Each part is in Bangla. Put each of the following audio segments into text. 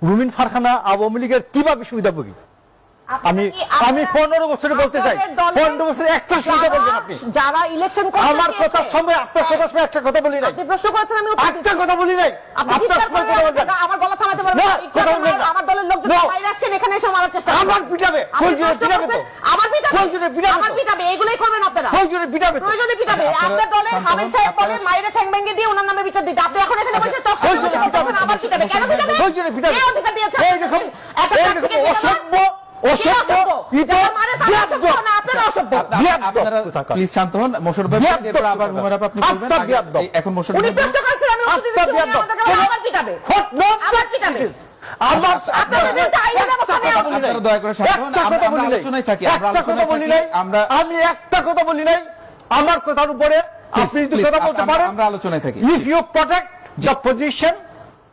রুমিন ফারহানা আওয়ামী লীগের কিভাবে সুবিধাভোগী? আমি 15 বছরে বলতে চাই, 15 বছরে একটা সুবিধা বলবেন আপনি? যারা ইলেকশন আমার কথার সময় আপনার কথার সময় একটা কথা বলি নাই। আপনি প্রশ্ন করেছেন, আমি একটা কথা বলি নাই। আপনার সময় কথা বলবেন। আমার গলা থামাতে পারবেন না। আমার দলের লোকজন বাইরে আসছেন, এখানে এসে মারার চেষ্টা করছেন। আমার পিটাবে, কলজুরে পিটাবে তো। আমার পিটাবে, কলজুরে পিটাবে, আমার পিটাবে, এগুলাই করবেন আপনারা। কলজুরে পিটাবে, প্রয়োজনে পিটাবে। আপনার দলের হামিদ সাহেব বলেন মাইরে ঠ্যাং ভেঙে দিয়ে ওনার নামে বিচার দিতে। আপনি এখন এখানে বসে টক করে বসে তখন আমার পিটাবে। কেন পিটাবে? কলজুরে পিটাবে। কে অধিকার দিয়েছে? এই দেখুন, অসভ্য অসভ্য আপনারা প্লিজ শান্ত হন। মোশাররফ ভাই, এরপর আবার হুমায়রা আপা আপনি বলবেন। এখন মোশাররফ উনি ভাই প্রশ্ন করেছেন, আমি উত্তর দিচ্ছি, উনি আমাদেরকে বলেন আমার পিটাবে। আমার পিটাবে। আপনারা দয়া করে শান্ত হন। আমরা আলোচনায় থাকি, আমি একটা কথা বলি নাই। আমার কথার উপরে আপনি যদি কথা বলতে পারেন, আমরা আলোচনায় থাকি। If you protect the position,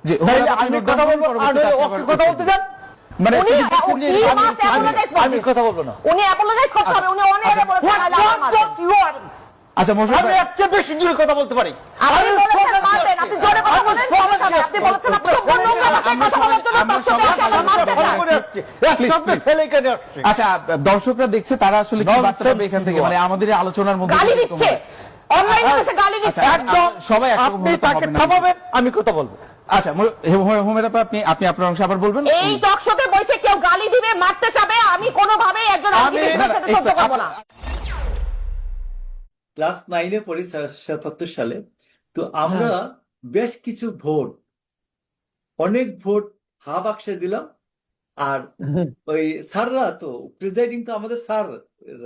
যে আমি কথা বলবো, কথা বলতে দেন। মানে আমি কথা বলবো না। উনি অ্যাপোলোজাইজ করতে হবে। উনি অন এয়ারে বলেছেন আচ্ছা মোশাররফ আমি ভাই, একটা বেশি জোরে কথা বলতে পারি। আপনি বলেছেন মারবেন, আপনি জোরে কথা বলেন, আপনি বলেছেন আপনি অন্য ভাষায় কথা বলার জন্য আচ্ছা দর্শকরা দেখছে, তারা আসলে কি বার্তা পাবে এখান থেকে? মানে আমাদের এই আলোচনার মধ্যে গালি দিচ্ছে, অনলাইনে এসে গালি দিচ্ছে। একদম সবাই আপনি তাকে থামাবেন, আমি কথা বলবো। আচ্ছা হুমায়রা আপা, আপনি আপনার অংশ আবার বলবেন। এই টক শোতে বসে কেউ গালি দিবে, মারতে চাবে, আমি কোনোভাবে একজন অ্যাক্টিভিস্টের সাথে সহ্য করব না। ক্লাস 9-এ পড়ি 77 সালে। তো আমরা বেশ কিছু ভোট, অনেক ভোট হা বাক্সে দিলাম। আর ওই স্যাররা তো প্রিজাইডিং তো আমাদের স্যার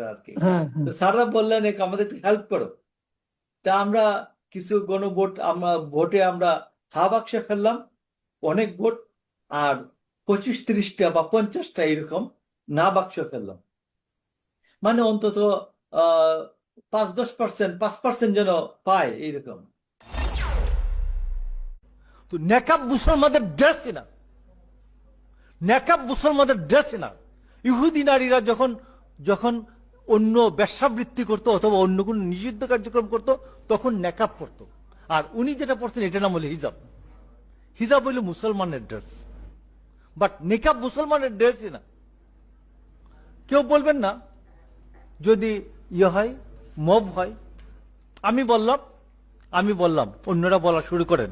আর কি, তো স্যাররা বললেন আমাদের একটু হেল্প করো। তা আমরা কিছু গণভোট, ভোটে আমরা হা বাক্সে ফেললাম অনেক ভোট, আর 25-30টা বা 50টা এরকম না বাক্স ফেললাম। মানে অন্তত 5-10%, 5% যেন পায় এইরকম। তো নেকাব মুসলমানদের ড্রেস না, নেকাব মুসলমানদের ড্রেস না। ইহুদি নারীরা যখন যখন অন্য ব্যবসাবৃত্তি করতো অথবা অন্য কোন নিষিদ্ধ কার্যক্রম করতো, তখন নেকাব পড়তো। আর উনি যেটা পড়ছেন এটা নাম হলো হিজাব। হিজাব হইল মুসলমানের ড্রেস, বাট নেকাব মুসলমানের ড্রেসই না। কেউ বলবেন না যদি ইয়ে হয়, মব হয়। আমি বললাম, অন্যরা বলা শুরু করেন।